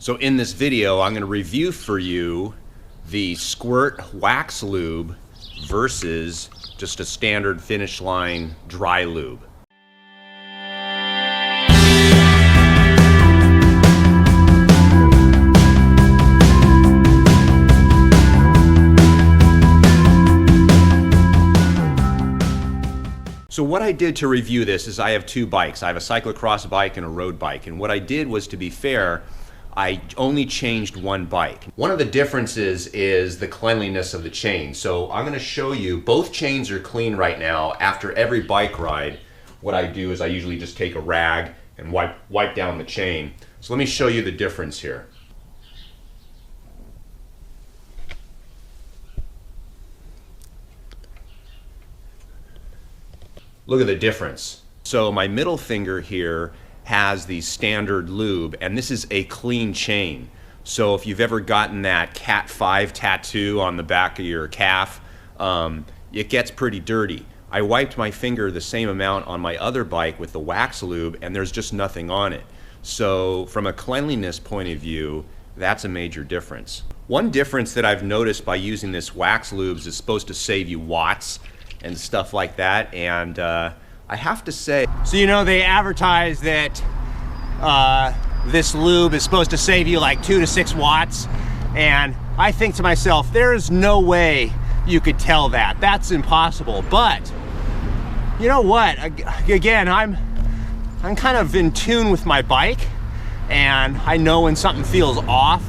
So in this video, I'm going to review for you the Squirt Wax Lube versus just a standard Finish Line dry lube. So what I did to review this is I have two bikes. I have a cyclocross bike and a road bike. And what I did was, to be fair, I only changed one bike. One of the differences is the cleanliness of the chain. So I'm going to show you, both chains are clean right now. After every bike ride, what I do is I usually just take a rag and wipe down the chain. So let me show you the difference here. Look at the difference. So my middle finger here has the standard lube, and this is a clean chain. So if you've ever gotten that Cat 5 tattoo on the back of your calf, it gets pretty dirty. I wiped my finger the same amount on my other bike with the wax lube, and there's just nothing on it. So from a cleanliness point of view, that's a major difference. One difference that I've noticed by using this wax lube is it's supposed to save you watts and stuff like that, and I have to say, so you know, they advertise that this lube is supposed to save you like 2 to 6 watts, and I think to myself, there's no way you could tell that. That's impossible. But you know what? Again, I'm kind of in tune with my bike, and I know when something feels off,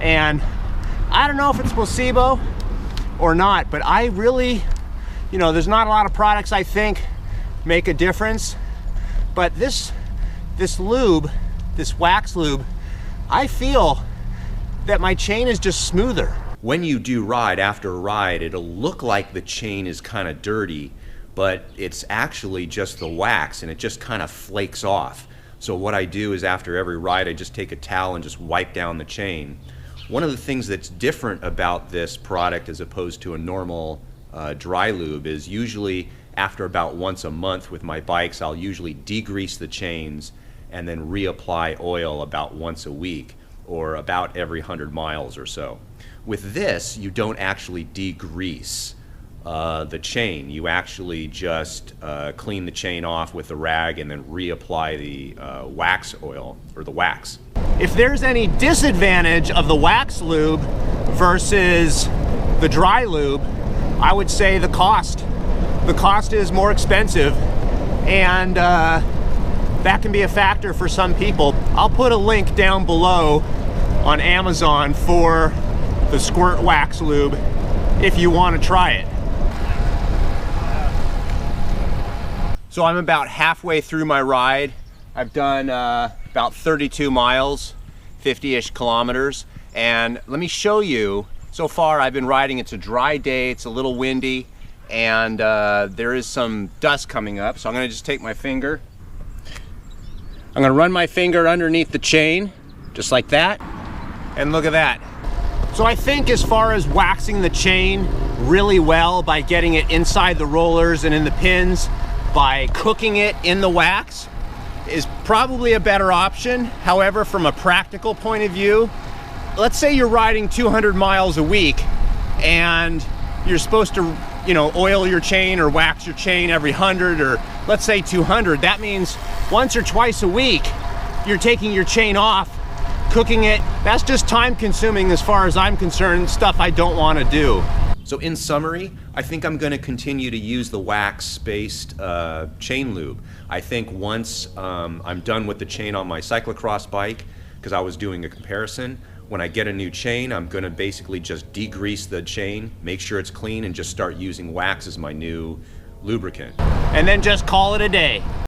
and I don't know if it's placebo or not, but I really, you know, there's not a lot of products I think make a difference, but this lube, this wax lube, I feel that my chain is just smoother. When you do ride after a ride, it'll look like the chain is kind of dirty, but it's actually just the wax, and it just kind of flakes off. So what I do is after every ride, I just take a towel and just wipe down the chain. One of the things that's different about this product as opposed to a normal dry lube is usually after about once a month with my bikes, I'll usually degrease the chains and then reapply oil about once a week or about every 100 miles or so. With this, you don't actually degrease the chain. You actually just clean the chain off with a rag and then reapply the wax oil, or the wax. If there's any disadvantage of the wax lube versus the dry lube, I would say the cost. The cost is more expensive, and that can be a factor for some people. I'll put a link down below on Amazon for the Squirt Wax Lube if you want to try it. So I'm about halfway through my ride. I've done about 32 miles, 50-ish kilometers, and let me show you. So far I've been riding, it's a dry day, it's a little windy, and there is some dust coming up. So I'm gonna just take my finger. I'm gonna run my finger underneath the chain, just like that, and look at that. So I think as far as waxing the chain really well by getting it inside the rollers and in the pins, by cooking it in the wax, is probably a better option. However, from a practical point of view, let's say you're riding 200 miles a week and you're supposed to, you know, oil your chain or wax your chain every 100, or let's say 200. That means once or twice a week, you're taking your chain off, cooking it. That's just time consuming as far as I'm concerned, stuff I don't want to do. So in summary, I think I'm going to continue to use the wax-based chain lube. I think once I'm done with the chain on my cyclocross bike, because I was doing a comparison, when I get a new chain, I'm going to basically just degrease the chain, make sure it's clean, and just start using wax as my new lubricant. And then just call it a day.